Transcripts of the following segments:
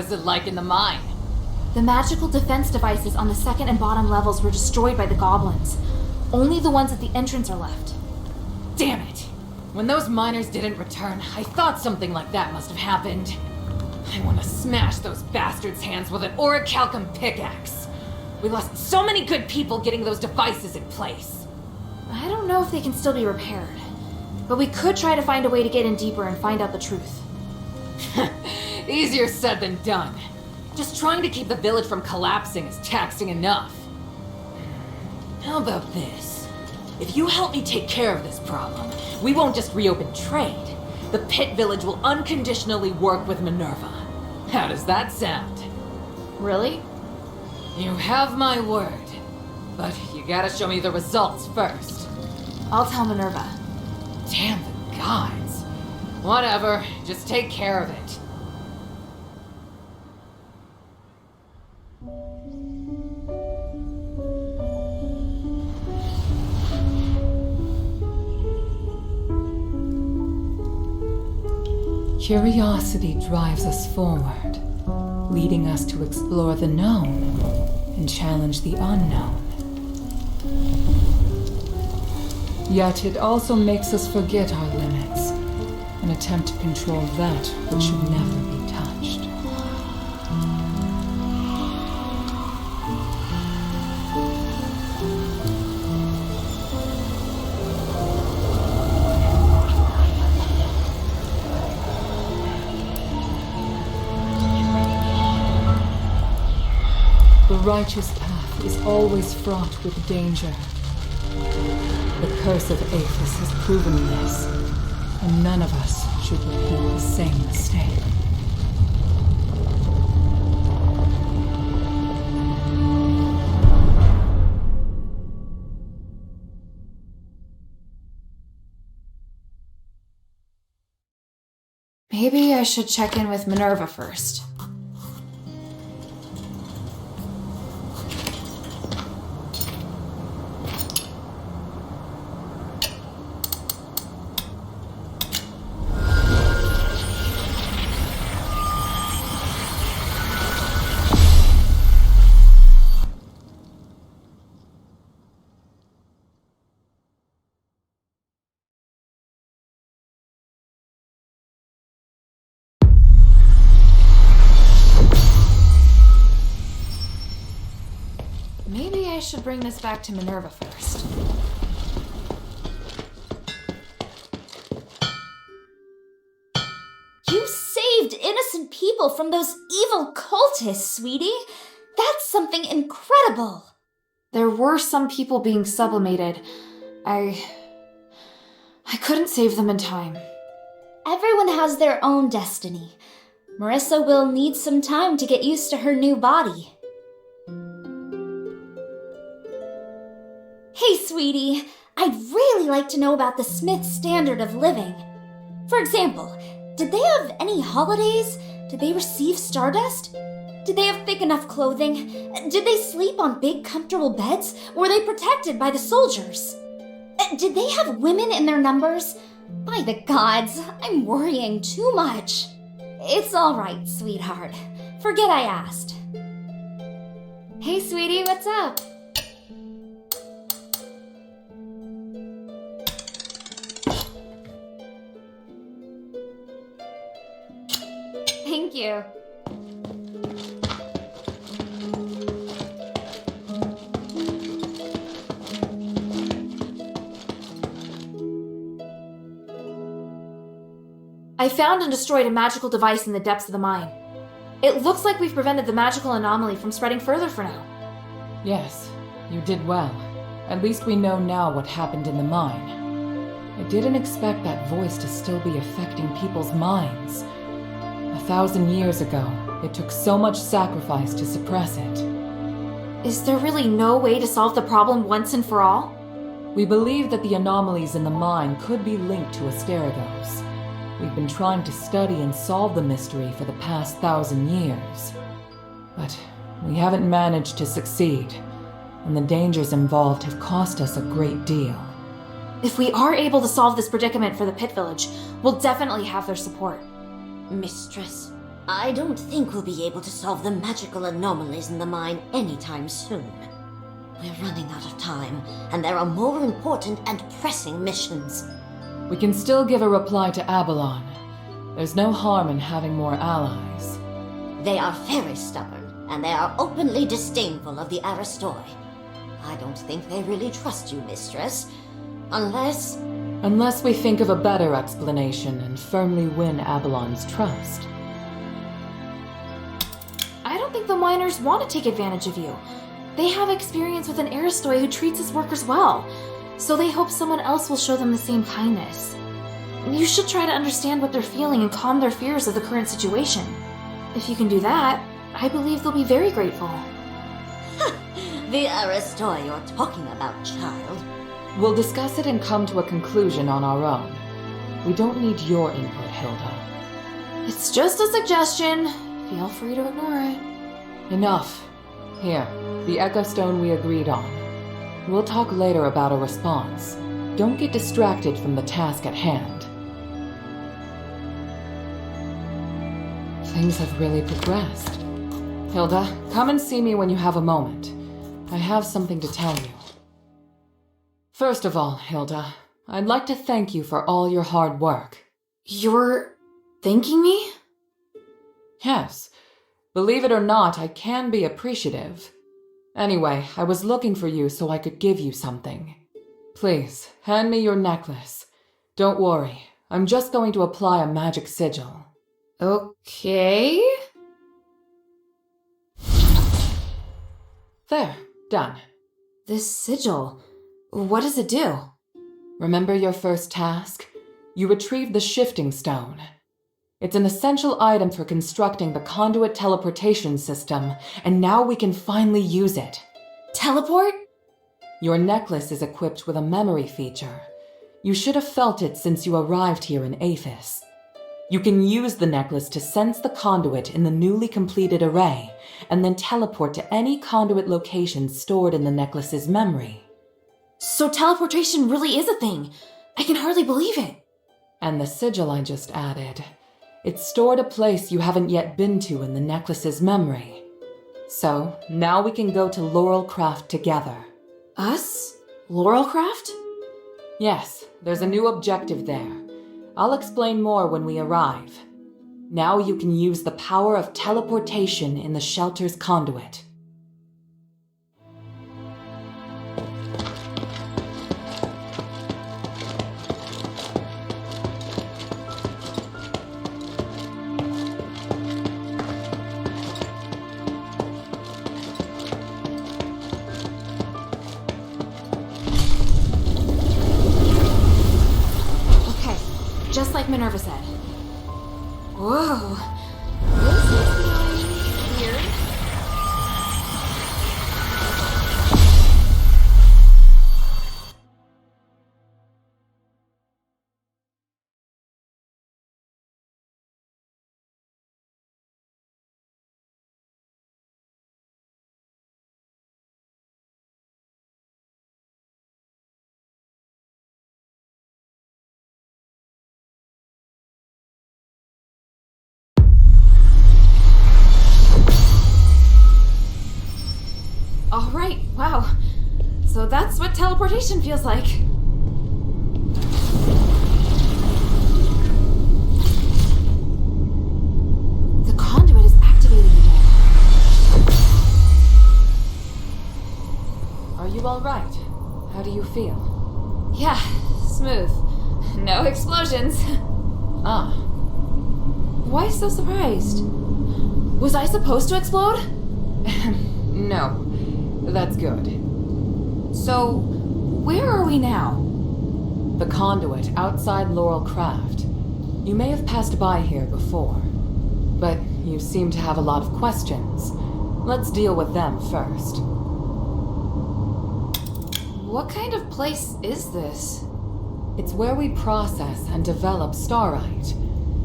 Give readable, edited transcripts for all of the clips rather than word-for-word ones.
was it like in the mine? The magical defense devices on the second and bottom levels were destroyed by the goblins. Only the ones at the entrance are left. Damn it! When those miners didn't return, I thought something like that must have happened. I want to smash those bastards' hands with an orichalcum pickaxe. We lost so many good people getting those devices in place. I don't know if they can still be repaired, but we could try to find a way to get in deeper and find out the truth. Easier said than done. Just trying to keep the village from collapsing is taxing enough. How about this? If you help me take care of this problem, we won't just reopen trade. The Pit Village will unconditionally work with Minerva. How does that sound? Really? You have my word. But you gotta show me the results first. I'll tell Minerva. Damn the gods. Whatever, just take care of it. Curiosity drives us forward, leading us to explore the known and challenge the unknown. Yet it also makes us forget our limits and attempt to control that which should never be touched. The righteous path is always fraught with danger. The curse of Aphis has proven this, and none of us should repeat the same mistake. Maybe I should check in with Minerva first. Maybe I should bring this back to Minerva first. You saved innocent people from those evil cultists, sweetie. That's something incredible. There were some people being sublimated. I couldn't save them in time. Everyone has their own destiny. Marissa will need some time to get used to her new body. Hey, sweetie, I'd really like to know about the Smith standard of living. For example, did they have any holidays? Did they receive stardust? Did they have thick enough clothing? Did they sleep on big, comfortable beds? Were they protected by the soldiers? Did they have women in their numbers? By the gods, I'm worrying too much. It's all right, sweetheart. Forget I asked. Hey, sweetie, what's up? Thank you. I found and destroyed a magical device in the depths of the mine. It looks like we've prevented the magical anomaly from spreading further for now. Yes, you did well. At least we know now what happened in the mine. I didn't expect that voice to still be affecting people's minds. 1,000 years ago, it took so much sacrifice to suppress it. Is there really no way to solve the problem once and for all? We believe that the anomalies in the mine could be linked to Asterigos. We've been trying to study and solve the mystery for the past 1,000 years. But we haven't managed to succeed, and the dangers involved have cost us a great deal. If we are able to solve this predicament for the Pit Village, we'll definitely have their support. Mistress, I don't think we'll be able to solve the magical anomalies in the mine anytime soon. We're running out of time, and there are more important and pressing missions. We can still give a reply to Abalon. There's no harm in having more allies. They are very stubborn, and they are openly disdainful of the Aristoi. I don't think they really trust you, Mistress. Unless we think of a better explanation and firmly win Abalon's trust. I don't think the miners want to take advantage of you. They have experience with an Aristoi who treats his workers well, so they hope someone else will show them the same kindness. You should try to understand what they're feeling and calm their fears of the current situation. If you can do that, I believe they'll be very grateful. The Aristoi you're talking about, child. We'll discuss it and come to a conclusion on our own. We don't need your input, Hilda. It's just a suggestion. Feel free to ignore it. Enough. Here, the Echo Stone we agreed on. We'll talk later about a response. Don't get distracted from the task at hand. Things have really progressed. Hilda, come and see me when you have a moment. I have something to tell you. First of all, Hilda, I'd like to thank you for all your hard work. You're thanking me? Yes. Believe it or not, I can be appreciative. Anyway, I was looking for you so I could give you something. Please, hand me your necklace. Don't worry, I'm just going to apply a magic sigil. Okay. There, done. This sigil, what does it do? Remember your first task? You retrieved the shifting stone. It's an essential item for constructing the conduit teleportation system, and now we can finally use it. Teleport? Your necklace is equipped with a memory feature. You should have felt it since you arrived here in Aphis. You can use the necklace to sense the conduit in the newly completed array, and then teleport to any conduit location stored in the necklace's memory. So teleportation really is a thing. I can hardly believe it. And the sigil I just added. It's stored a place you haven't yet been to in the necklace's memory. So, now we can go to Laurelcraft together. Us? Laurelcraft? Yes, there's a new objective there. I'll explain more when we arrive. Now you can use the power of teleportation in the shelter's conduit. Just like Minerva said. Whoa. This is weird. All right, wow. So that's what teleportation feels like. The conduit is activating again. Are you all right? How do you feel? Yeah, smooth. No explosions. Ah. Why so surprised? Was I supposed to explode? No. That's good. So, where are we now? The conduit outside Laurelcraft. You may have passed by here before, but you seem to have a lot of questions. Let's deal with them first. What kind of place is this? It's where we process and develop starite.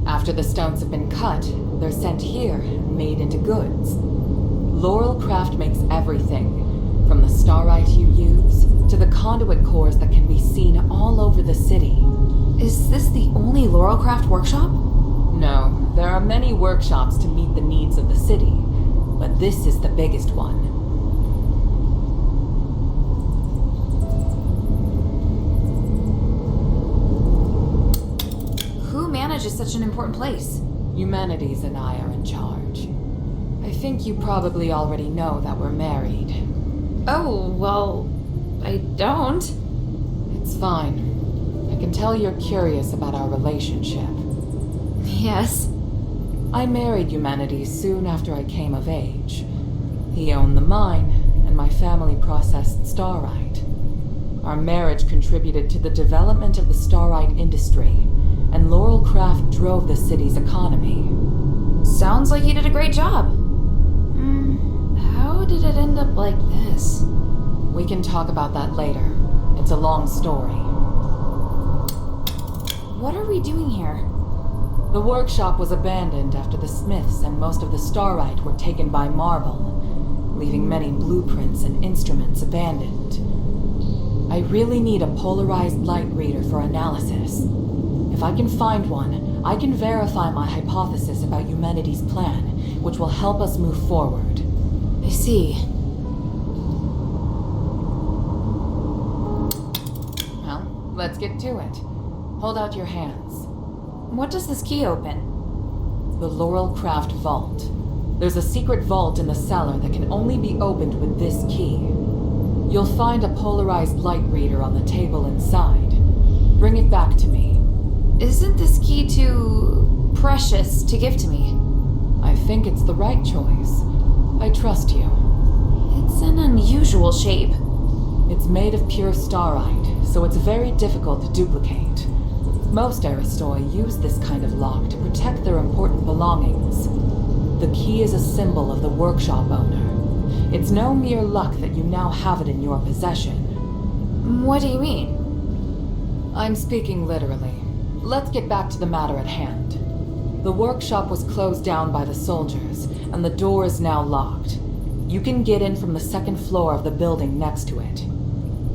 After the stones have been cut, they're sent here and made into goods. Laurelcraft makes everything, from the starite you use to the conduit cores that can be seen all over the city. Is this the only Laurelcraft workshop? No, There are many workshops to meet the needs of the city, but this is the biggest one. Who manages such an important place? Humanities and I are in charge. I think you probably already know that we're married. Oh, well, I don't. It's fine. I can tell you're curious about our relationship. Yes. I married Humanities soon after I came of age. He owned the mine, and my family processed starite. Our marriage contributed to the development of the starite industry, and Laurel Craft drove the city's economy. Sounds like you did a great job. How did it end up like this? We can talk about that later. It's a long story. What are we doing here? The workshop was abandoned after the Smiths and most of the starite were taken by Marble, leaving many blueprints and instruments abandoned. I really need a polarized light reader for analysis. If I can find one, I can verify my hypothesis about Humanity's plan, which will help us move forward. I see. Well, let's get to it. Hold out your hands. What does this key open? The Laurel Craft Vault. There's a secret vault in the cellar that can only be opened with this key. You'll find a polarized light reader on the table inside. Bring it back to me. Isn't this key too precious to give to me? I think it's the right choice. I trust you. It's an unusual shape. It's made of pure starite, so it's very difficult to duplicate. Most Aristoi use this kind of lock to protect their important belongings. The key is a symbol of the workshop owner. It's no mere luck that you now have it in your possession. What do you mean? I'm speaking literally. Let's get back to the matter at hand. The workshop was closed down by the soldiers, and the door is now locked. You can get in from the second floor of the building next to it.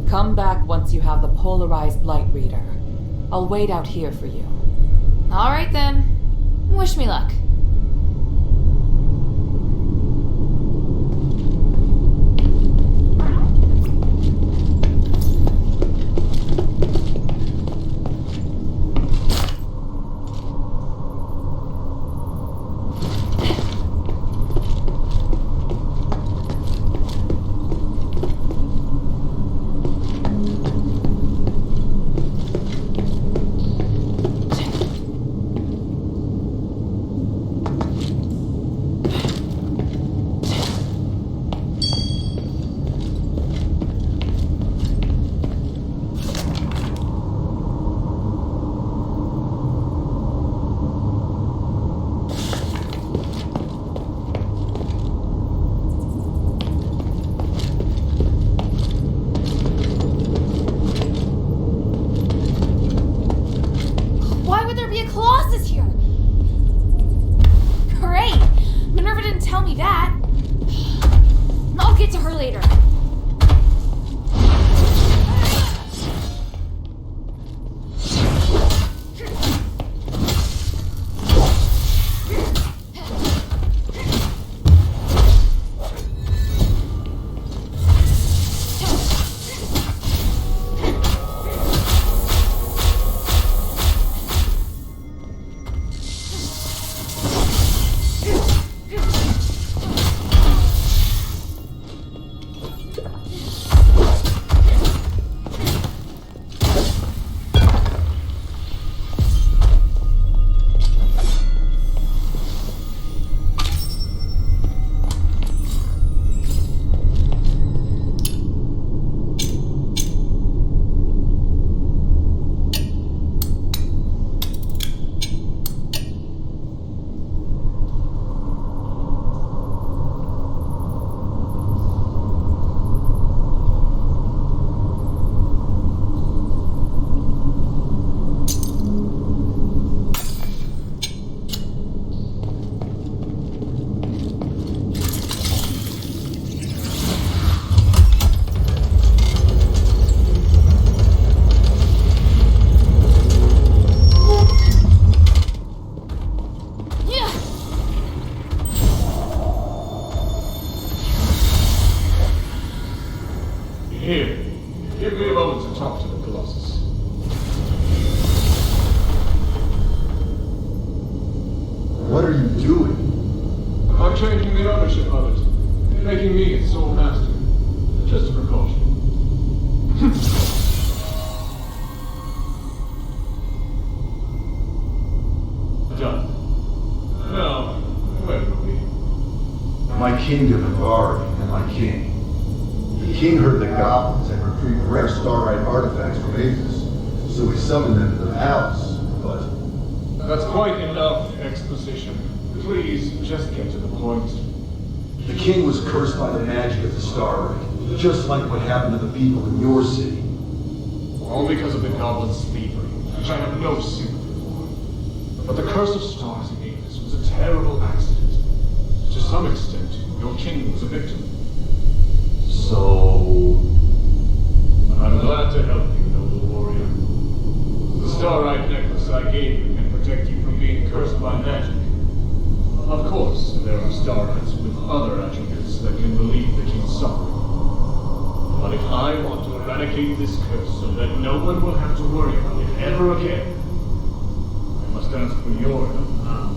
Come back once you have the polarized light reader. I'll wait out here for you. All right then. Wish me luck. Here, give me a moment to talk to the Colossus. What are you doing? I'm changing the ownership of it, making me its sole master. Just a precaution. Done. Now, where were we? My kingdom and Bari and my king. The king heard the goblins had retrieved rare starlight artifacts from Aegis, so he summoned them to the palace, but... That's quite enough exposition. Please, just get to the point. The king was cursed by the magic of the starlight, just like what happened to the people in your city. All because of the goblin's thievery, which I have no sympathy for. But the curse of stars in Aegis was a terrible accident. To some extent, your king was a victim. So... I'm glad to help you, noble warrior. The starlight necklace I gave you can protect you from being cursed by magic. Of course, there are starlights with other attributes that can relieve the king's suffering. But if I want to eradicate this curse so that no one will have to worry about it ever again, I must ask for your help now.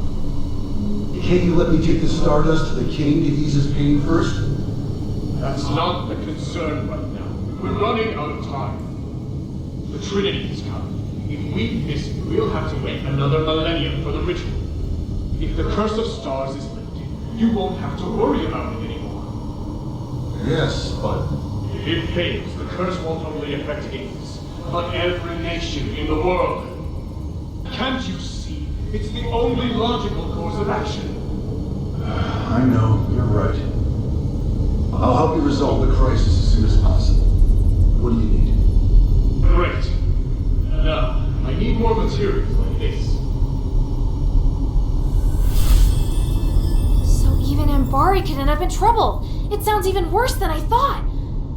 Can't you let me take the stardust to the king to ease his pain first? That's not the concern right now. We're running out of time. The Trinity is coming. If we miss it, we'll have to wait another millennium for the ritual. If the curse of stars is lifted, you won't have to worry about it anymore. Yes, but... If it fails, the curse won't only affect Aegis, but every nation in the world. Can't you see? It's the only logical course of action. I know, you're right. I'll help you resolve the crisis as soon as possible. What do you need? Great. Now, I need more materials like this. So even Ambari could end up in trouble. It sounds even worse than I thought.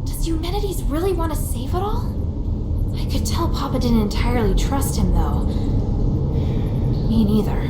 Does Eumenides really want to save it all? I could tell Papa didn't entirely trust him, though. Me neither.